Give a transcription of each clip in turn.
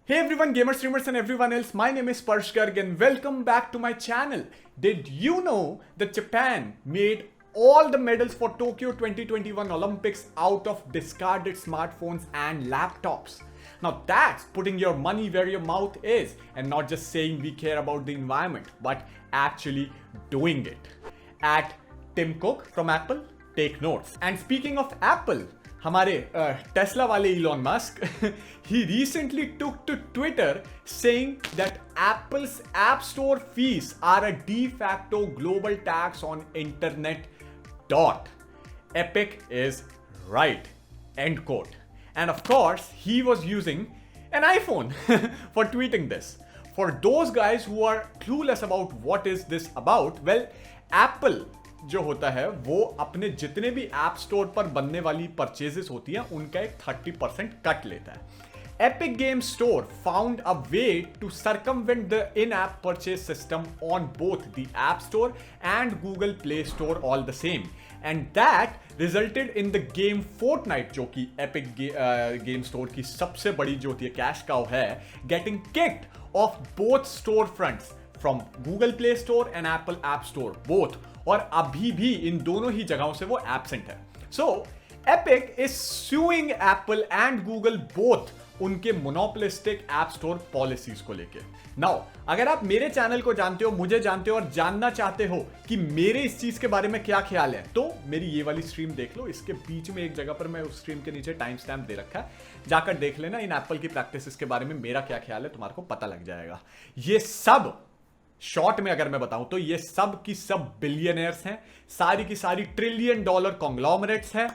Hey everyone, gamers, streamers and everyone else, my name is Parsh Garg and welcome back to my channel. Did you know that Japan made all the medals for Tokyo 2021 Olympics out of discarded smartphones and laptops? Now that's putting your money where your mouth is and not just saying we care about the environment, but actually doing it. At Tim Cook from Apple, take notes. And speaking of Apple, हमारे Tesla वाले Elon Musk he recently took to Twitter saying that Apple's App Store fees are a de facto global tax on internet. Epic is right. End quote. And of course, he was using an iPhone for tweeting this. For those guys who are clueless about what is this about, well, Apple जो होता है वो अपने जितने भी app store पर बनने वाली परचेजेस होती हैं उनका एक 30% कट लेता है. Epic Games Store found a way to circumvent the in-app purchase system on both the App Store and Google Play Store all the same. And that resulted in the game Fortnite, जो कि Epic Game Store की सबसे बड़ी जो होती है cash cow है, getting kicked off both store fronts from Google Play Store and Apple App Store, both. और अभी भी इन दोनों ही जगहों से वो एब्सेंट है. सो epic is sewing Apple and Google both उनके मोनोपोलिस्टिक ऐप स्टोर पॉलिसीज को लेके. नाउ अगर आप मेरे चैनल को जानते हो, मुझे जानते हो और जानना चाहते हो कि मेरे इस चीज के बारे में क्या ख्याल है, तो मेरी ये वाली स्ट्रीम देख लो. इसके बीच में एक जगह पर मैं उस स्ट्रीम के नीचे टाइम स्टैम्प दे रखा है, जाकर देख लेना. इन एप्पल की प्रैक्टिसेस के बारे में मेरा क्या ख्याल है तुम्हारे को पता लग जाएगा. ये सब शॉर्ट में अगर मैं बताऊं तो ये सब की सब बिलियनर्स हैं, सारी की सारी ट्रिलियन डॉलर कॉन्ग्लोमरेट्स हैं.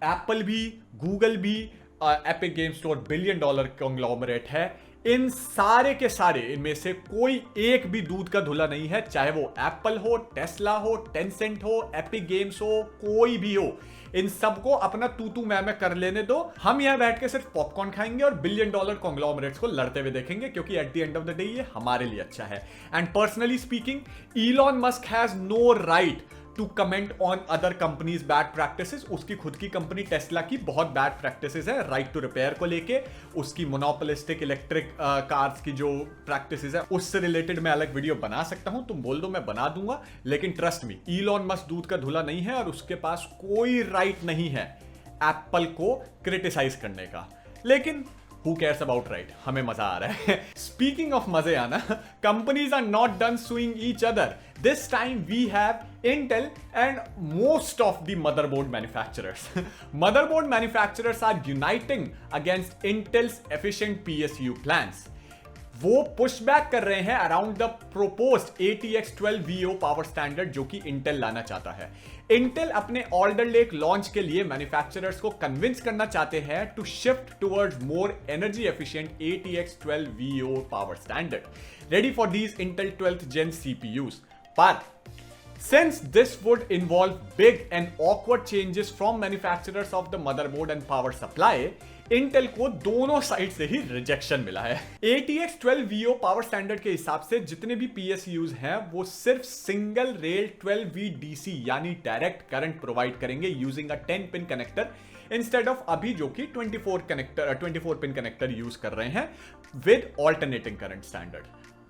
एप्पल भी, गूगल भी, epic game store billion dollar conglomerate है. इन सारे के सारे इनमें से कोई एक भी दूध का धुला नहीं है, चाहे वो एप्पल हो, टेस्ला हो, टेंसेंट हो, एपिक गेम्स हो, कोई भी हो. इन सबको अपना तू मैं कर लेने दो. हम यहां बैठ के सिर्फ पॉपकॉर्न खाएंगे और बिलियन डॉलर कॉन्ग्लोमरेट्स को लड़ते हुए देखेंगे, क्योंकि at the end of the day ये हमारे लिए अच्छा है. And personally speaking, Elon Musk has no right to comment on other companies bad practices. उसकी खुद की कंपनी टेस्ला की बहुत बैड प्रैक्टिसेस है राइट टू रिपेयर को लेके. उसकी मोनोपोलिस्टिक इलेक्ट्रिक कार्स की जो प्रैक्टिसेस है उससे रिलेटेड मैं अलग वीडियो बना सकता हूं. तुम बोल दो, मैं बना दूंगा. लेकिन ट्रस्ट मी, इलॉन मस्क दूध का धुला नहीं है और उसके पास कोई राइट नहीं है एप्पल को क्रिटिसाइज करने का. लेकिन Who cares about right? हमें मजा आ रहा है. Speaking of मजे आना, companies are not done suing each other. This time we have Intel and most of the motherboard manufacturers. Motherboard manufacturers are uniting against Intel's efficient PSU plans. वो pushback कर रहे हैं around the proposed ATX 12VO power standard जो कि Intel लाना चाहता है. Intel अपने ऑल्डर लेक लॉन्च के लिए मैन्युफैक्चरर्स को कन्विंस करना चाहते हैं to shift towards more energy efficient ATX 12VO power standard ready for these Intel 12th gen CPUs. पर since this would involve big and awkward changes from manufacturers of the motherboard and power supply, Intel को दोनों side से ही rejection मिला है. ATX 12VO power standard के हिसाब से जितने भी PSUs हैं वो सिर्फ सिंगल रेल 12V DC यानी डायरेक्ट करंट प्रोवाइड करेंगे using a 10 pin connector instead of अभी जो कि 24 पिन कनेक्टर यूज कर रहे हैं with alternating current standard.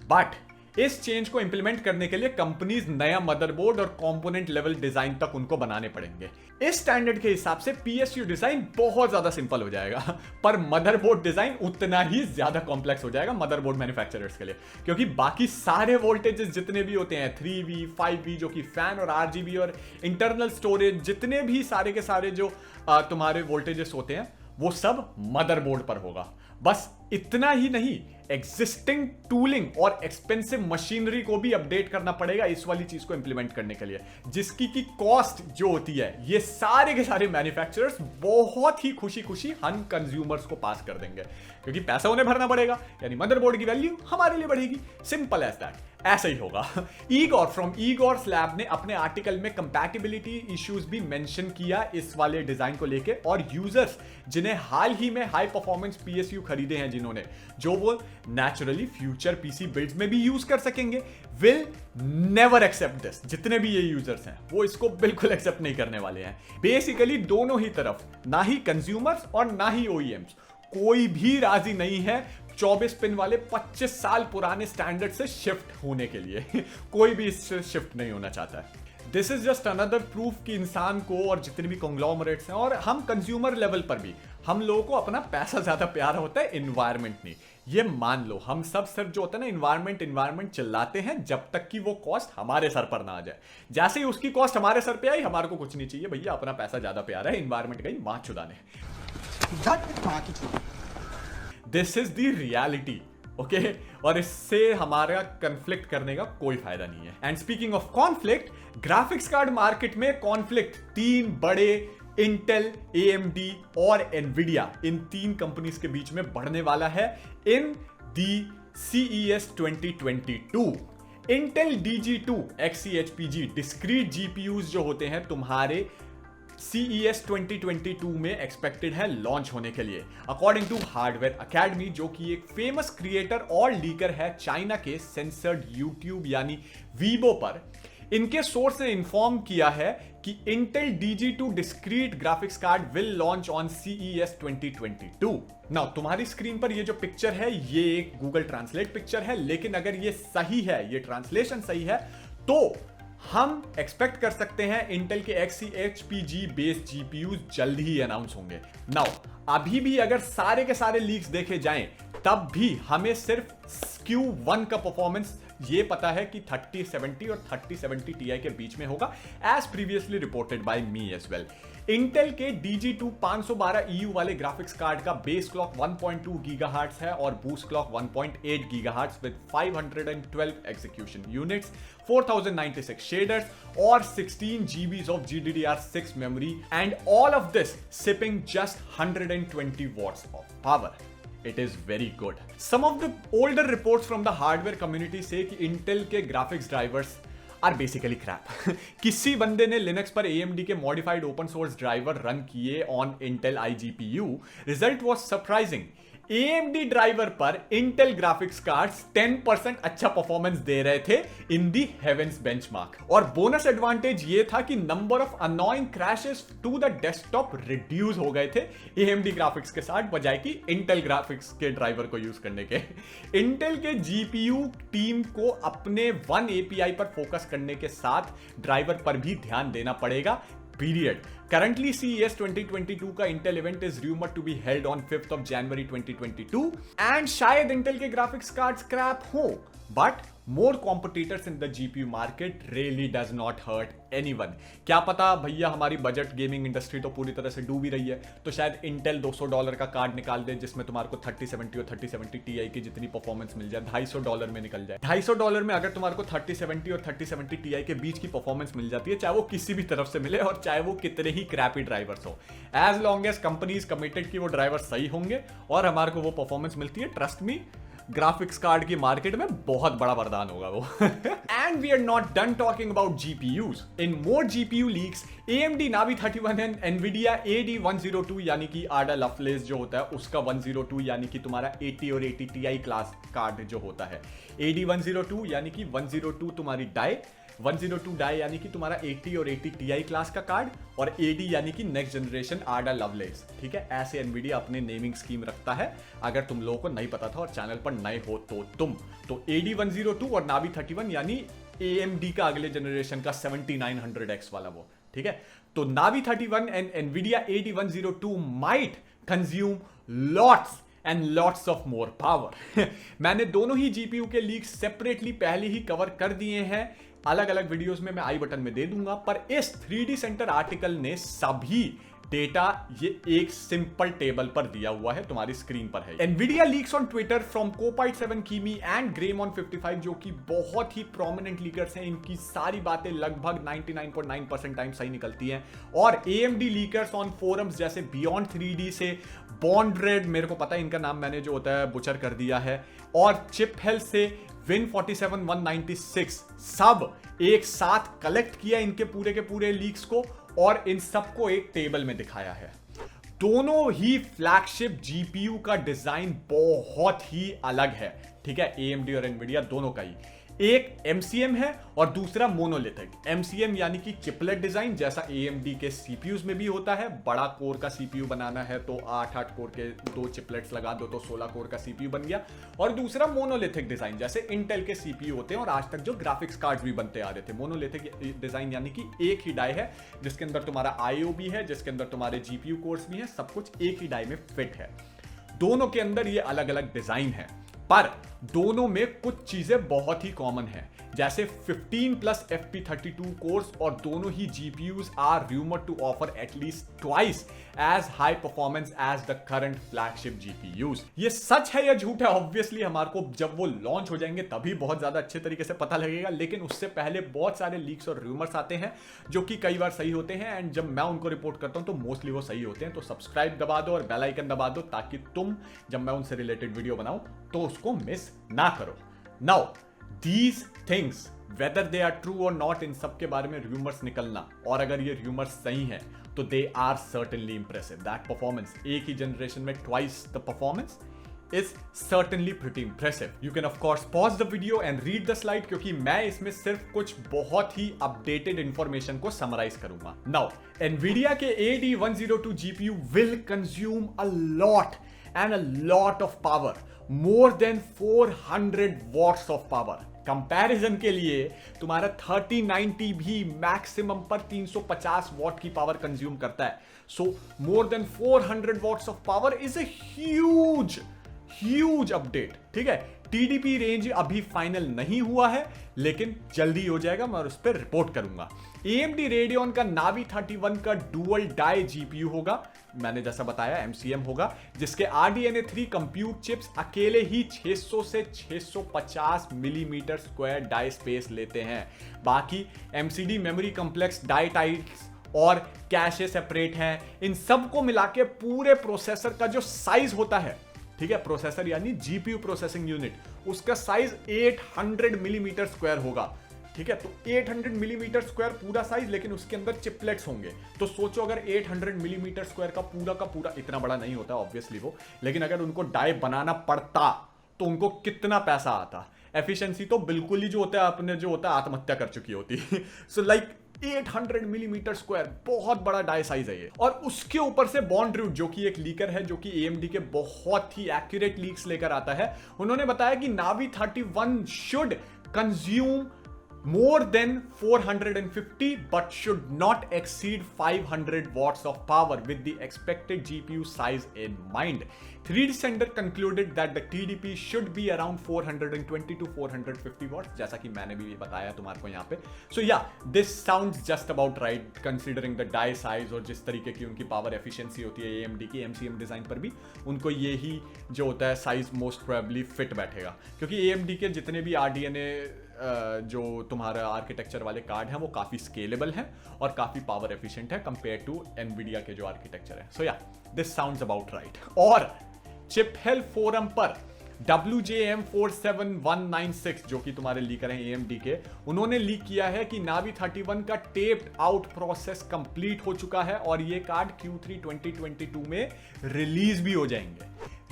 But इस चेंज को इंप्लीमेंट करने के लिए कंपनीज नया मदरबोर्ड और कंपोनेंट लेवल डिजाइन तक उनको बनाने पड़ेंगे. इस स्टैंडर्ड के हिसाब से PSU डिजाइन बहुत ज्यादा सिंपल हो जाएगा, पर मदरबोर्ड डिजाइन उतना ही ज्यादा कॉम्प्लेक्स हो जाएगा मदरबोर्ड मैन्युफैक्चरर्स के लिए, क्योंकि बाकी सारे वोल्टेजेस जितने भी होते हैं 3V 5V जो कि फैन और RGB और इंटरनल स्टोरेज जितने भी सारे के सारे जो तुम्हारे वोल्टेजेस होते हैं वो सब मदरबोर्ड पर होगा. बस इतना ही नहीं, एग्जिस्टिंग टूलिंग और एक्सपेंसिव मशीनरी को भी अपडेट करना पड़ेगा इस वाली चीज को इंप्लीमेंट करने के लिए, जिसकी की कॉस्ट जो होती है ये सारे के सारे मैन्युफैक्चरर्स बहुत ही खुशी खुशी हम कंज्यूमर्स को पास कर देंगे, क्योंकि पैसा उन्हें भरना पड़ेगा, यानी मदरबोर्ड की वैल्यू हमारे लिए बढ़ेगी. Simple as that. ऐसा ही होगा. ईगोर फ्रॉम ईगोर्स लैब ने अपने आर्टिकल में कंपैटिबिलिटी इश्यूज भी मेंशन किया इस वाले डिजाइन को लेके, और यूजर्स जिन्हें हाल ही में हाई परफॉर्मेंस PSU खरीदे हैं जिन्होंने, जो वो नेचुरली फ्यूचर PC बिल्ड्स में भी यूज कर सकेंगे, विल नेवर एक्सेप्ट दिस. जितने भी ये यूजर्स हैं वो इसको बिल्कुल एक्सेप्ट नहीं करने वाले हैं. बेसिकली दोनों ही तरफ, ना ही कंज्यूमर्स और ना ही OEMs, कोई भी राजी नहीं है 24 पिन वाले 25 साल पुराने स्टैंडर्ड से शिफ्ट होने के लिए कोई भी इससे शिफ्ट नहीं होना चाहता है। This is just another proof कि इंसान को और जितने भी कॉन्ग्लोमरेट्स हैं और हम कंज्यूमर लेवल पर भी हम लोगों को अपना पैसा ज्यादा प्यारा होता है, इन्वायरमेंट नहीं। ये मान लो, हम सब सिर्फ जो होता है ना इन्वायरमेंट चिल्लाते हैं जब तक कि वो कॉस्ट हमारे सर पर ना आ जाए। जैसे ही उसकी कॉस्ट हमारे सर पे आई, हमारे को कुछ नहीं चाहिए भैया, अपना पैसा ज्यादा प्यारा है, इन्वायरमेंट गई मां चुदाने। This is the reality, okay? और इससे हमारा कॉन्फ्लिक्ट करने का कोई फायदा नहीं है। And speaking of conflict, graphics card market में कॉन्फ्लिक्ट तीन बड़े इंटेल, AMD और एनवीडिया, इन तीन कंपनीज के बीच में बढ़ने वाला है इन दी CES 2022। Intel DG2 XeHPG discrete GPUs जो होते हैं तुम्हारे CES 2022 में एक्सपेक्टेड है लॉन्च होने के लिए। अकॉर्डिंग टू हार्डवेयर अकेडमी, जो कि एक फेमस क्रिएटर और लीकर है चाइना के सेंसर्ड यूट्यूब यानी वीबो पर, इनके सोर्स ने इन्फॉर्म किया है कि Intel DG2 discrete graphics card will launch on CES 2022। Now तुम्हारी स्क्रीन पर ये जो पिक्चर है ये एक गूगल ट्रांसलेट पिक्चर है, लेकिन अगर ये सही है, ये ट्रांसलेशन सही है, तो हम एक्सपेक्ट कर सकते हैं इंटेल के XeHPG बेस्ड GPUs जल्द ही अनाउंस होंगे। नाउ अभी भी अगर सारे के सारे लीक्स देखे जाएं, तब भी हमें सिर्फ Q1 का परफॉर्मेंस ये पता है कि 3070 और 3070 Ti के बीच में होगा, as previously reported by me as well. Intel के DG2 512 EU वाले ग्राफिक्स कार्ड का बेस क्लॉक 1.2 गीगाहर्ट्ज है और boost clock 1.8 gigahertz with 512 execution units, 4096 shaders और 16 GB of GDDR6 memory, and all of this sipping just 120 watts of power. It is very good. Some of the older reports from the hardware community say कि Intel के graphics drivers are basically crap. किसी बंदे ने Linux पर AMD के modified open source driver run किए on Intel iGPU. Result was surprising. AMD driver पर Intel graphics cards 10% अच्छा परफॉर्मेंस दे रहे थे इन दी हेवेंस बेंचमार्क। और बोनस एडवांटेज ये था कि number of annoying crashes to the desktop reduce हो गए थे AMD ग्राफिक्स के साथ, बजाय कि Intel ग्राफिक्स के ड्राइवर को यूज करने के। Intel के GPU टीम को अपने वन API पर फोकस करने के साथ ड्राइवर पर भी ध्यान देना पड़ेगा, period. Currently, CES 2022 का Intel event is rumored to be held on 5th of January 2022 and शायद Intel के graphics cards scrap हो, but more competitors in the GPU market really does not hurt anyone. क्या पता भैया हमारी budget gaming industry तो पूरी तरह से डूब ही रही है, तो शायद Intel $200 का कार्ड निकाल दे जिसमें तुम्हारे को 3070 और 3070 Ti की जितनी परफॉर्मेंस मिल जाए, $250 में निकल जाए। $250 में अगर तुम्हारे को 3070 और 3070 Ti के बीच की परफॉर्मेंस मिल जाती है, चाहे वो किसी भी तरफ से मिले और चाहे वो कितने ही क्रैपी ड्राइवर्स हो, as long as companies committed कि वो ड्राइवर सही होंगे और हमारे को वो परफॉर्मेंस मिलती है, ट्रस्ट मी ग्राफिक्स कार्ड की मार्केट में बहुत बड़ा वरदान होगा वो। And we are not done talking about GPUs. In more GPU leaks, AMD Navi 31 and NVIDIA AD102 यानी कि Ada Lovelace जो होता है उसका 102 यानी कि तुम्हारा 80 और 80 Ti क्लास कार्ड जो होता है, AD102 यानी कि 102 तुम्हारी डाई, 102 डाई यानी कि तुम्हारा 80 और 80 Ti क्लास का कार्ड, और AD यानी कि नेक्स्ट जनरेशन Ada Lovelace। ठीक है, ऐसे NVIDIA अपने नेमिंग स्कीम रखता है, अगर तुम लोगों को नहीं पता था और चैनल पर नए हो तो AD102 और Navi 31 यानी AMD का अगले जनरेशन का 7900X वाला वो। ठीक है, तो Navi 31 and NVIDIA AD102 might consume lots and lots of more power. मैंने दोनों ही GPU के लीक्स सेपरेटली पहले ही कवर कर दिए हैं, अलग अलग वीडियोस में मैं आई बटन में दे दूंगा, पर इस 3D सेंटर आर्टिकल ने सभी डेटा ये एक सिंपल टेबल पर दिया हुआ है, तुम्हारी स्क्रीन पर है। NVIDIA leaks on Twitter from Copite7 Kimi and Greymon 55 जो कि बहुत ही प्रोमिनेंट लीकर्स हैं, इनकी सारी बातें लगभग 99.9% टाइम सही निकलती हैं। और AMD लीकर्स ऑन फोरम्स जैसे Beyond 3D से बॉन्ड्रेड, मेरे को पता है इनका नाम मैंने जो होता है बुचर कर दिया है, और चिपहेल से Win47196, सब एक साथ कलेक्ट किया इनके पूरे के पूरे लीक्स को और इन सबको एक टेबल में दिखाया है। दोनों ही फ्लैगशिप GPU का डिजाइन बहुत ही अलग है। ठीक है, AMD और NVIDIA दोनों का ही। एक MCM है और दूसरा मोनोलिथिक। MCM यानी कि चिपलेट डिजाइन, जैसा AMD के CPUs में भी होता है। बड़ा कोर का CPU बनाना है तो 8-8 कोर के 2 चिपलेट्स लगा दो तो 16 कोर का CPU बन गया। और दूसरा मोनोलिथिक डिजाइन, जैसे इंटेल के CPU होते हैं और आज तक जो ग्राफिक्स कार्ड्स भी बनते आ रहे थे। मोनोलिथिक डिजाइन यानी कि एक ही डाई है जिसके अंदर तुम्हारा IO भी है, जिसके अंदर तुम्हारे GPU कोर्स भी है, सब कुछ एक ही डाई में फिट है। दोनों के अंदर ये अलग अलग डिजाइन है, पर दोनों में कुछ चीजें बहुत ही कॉमन है, जैसे 15 प्लस FP32 कोर्स, और दोनों ही GPUs are rumoured to offer at least twice as high performance as the current flagship GPUs। ये सच है या झूठ है, ऑब्वियसली हमारे को जब वो लॉन्च हो जाएंगे तभी बहुत ज्यादा अच्छे तरीके से पता लगेगा, लेकिन उससे पहले बहुत सारे लीक्स और रूमर्स आते हैं जो कि कई बार सही होते हैं, एंड जब मैं उनको रिपोर्ट करता हूं तो मोस्टली वो सही होते हैं। तो सब्सक्राइब दबा दो और बेल आइकन दबा दो ताकि तुम जब मैं उनसे रिलेटेड वीडियो बनाऊं तो उसको मिस ना करो। Now these things whether they are true और नॉट, इन सब के बारे में रूमर्स निकलना, और अगर ये रूमर्स सही हैं तो they are certainly impressive. That performance, एक ही जनरेशन में twice the performance is certainly pretty impressive. You can of course pause the video and read the slide क्योंकि मैं इसमें सिर्फ कुछ बहुत ही updated information को summarize करूंगा। Now, Nvidia के AD102 GPU will consume a lot and a lot of power, more than 400 watts of power. Comparison के लिए तुम्हारा 3090 भी मैक्सिमम पर 350 वॉट की पावर कंज्यूम करता है। So more than 400 watts of power is a huge update. ठीक है, TDP रेंज अभी फाइनल नहीं हुआ है लेकिन जल्दी हो जाएगा, मैं उस पर रिपोर्ट करूंगा। AMD Radeon का Navi 31 का डुअल डाई GPU होगा, मैंने जैसा बताया MCM होगा, जिसके RDNA 3 कंप्यूट चिप्स अकेले ही 600 से 650 मिलीमीटर स्क्वायर डाई स्पेस लेते हैं। बाकी MCD memory complex die types और कैशे सेपरेट हैं। इन सब को मिला के पूरे प्रोसेसर का जो साइज होता है, ठीक है, प्रोसेसर यानी GPU प्रोसेसिंग यूनिट, उसका साइज 800 मिलीमीटर स्क्वायर होगा। ठीक है, तो 800 मिलीमीटर स्क्वायर पूरा साइज, लेकिन उसके अंदर चिपलेट्स होंगे। तो सोचो अगर 800 मिलीमीटर स्क्वायर का पूरा इतना बड़ा नहीं होता ऑब्वियसली वो, लेकिन अगर उनको डाई बनाना पड़ता तो उनको कितना पैसा आता। एफिशिएंसी तो बिल्कुल ही जो होता है अपने जो होता है आत्महत्या कर चुकी होती। सो लाइक 800 मिलीमीटर स्क्वायर बहुत बड़ा डाई साइज है ये। और उसके ऊपर से बॉन्ड रूट, जो कि एक लीकर है जो कि AMD के बहुत ही एक्यूरेट लीक्स लेकर आता है, उन्होंने बताया कि Navi 31 should consume more than 450 but should not exceed 500 watts of power with the expected GPU size in mind. 3D Sender concluded that the TDP should be around 420 to 450 watts, जैसा कि मैंने भी बताया तुम्हारे को यहाँ पे। So yeah, this sounds just about right considering the die size और जिस तरीके की उनकी पावर एफिशिएंसी होती है AMD की MCM डिजाइन पर भी, उनको ये ही जो होता है साइज मोस्ट प्रोबेबली फिट बैठेगा, क्योंकि AMD के जितने भी RDNA जो तुम्हारा आर्किटेक्चर वाले कार्ड हैं वो काफी स्केलेबल हैं और काफी पावर एफिशिएंट है कंपेयर टू एनवीडिया के जो आर्किटेक्चर है। सो या, दिस साउंड्स अबाउट राइट। और चिपहेल फोरम पर WJM47196 जो कि तुम्हारे लीकर हैं AMD के, उन्होंने लीक किया है कि Navi 31 का टेप्ड आउट प्रोसेस कंप्लीट हो चुका है और ये कार्ड Q3 2022 में रिलीज भी हो जाएंगे।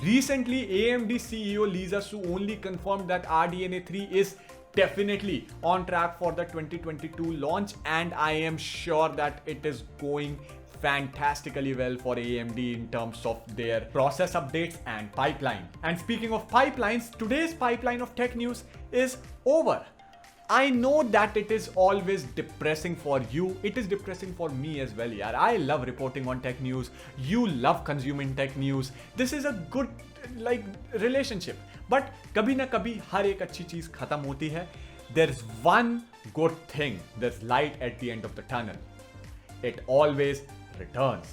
Recently, AMD CEO Lisa Su only confirmed that RDNA 3 is definitely on track for the 2022 launch, and I am sure that it is going fantastically well for AMD in terms of their process updates and pipeline. And speaking of pipelines, today's pipeline of tech news is over. I know that it is always depressing for you. It is depressing for me as well, yaar. I love reporting on tech news. You love consuming tech news. This is a good like relationship. But कभी ना कभी हर एक अच्छी चीज खत्म होती है. There's one good thing. There's light at the end of the tunnel. It always returns.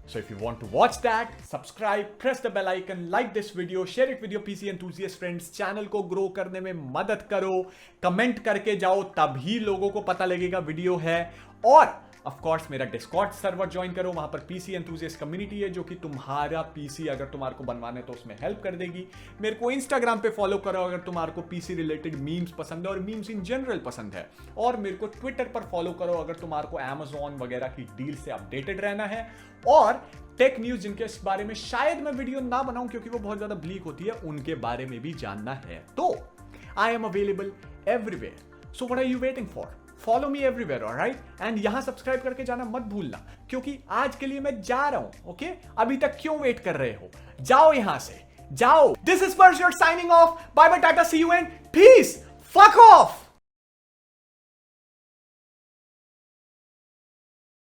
So if you want to watch that, subscribe, press the bell icon, like this video, share it with your PC enthusiast friends. Channel को grow करने में मदद करो, comment करके जाओ, तभी लोगों को पता लगेगा वीडियो है। और ऑफ कोर्स मेरा डिस्कॉर्ड सर्वर ज्वाइन करो, वहां पर पीसी एंथुसियास्ट कम्युनिटी है जो कि तुम्हारा पीसी अगर तुम्हारे को बनवाने तो उसमें हेल्प कर देगी। मेरे को इंस्टाग्राम पे फॉलो करो अगर तुम्हारे को पीसी रिलेटेड मीम्स पसंद है और मीम्स इन जनरल पसंद है। और मेरे को ट्विटर पर फॉलो करो अगर तुम्हारे को Amazon वगैरह की डील से अपडेटेड रहना है। और टेक न्यूज जिनके इस बारे में शायद मैं वीडियो ना बनाऊं क्योंकि वो बहुत ज्यादा ब्लीक होती है, उनके बारे में भी जानना है तो I am available everywhere. So what are you waiting for? Follow me everywhere, alright? And यहाँ सब्सक्राइब करके जाना मत भूलना, क्योंकि आज के लिए मैं जा रहा हूं, ओके? अभी तक क्यों वेट कर रहे हो? जाओ यहां से, जाओ. This is Persh, you're signing off. Bye bye, Tata, see you and peace. Fuck off.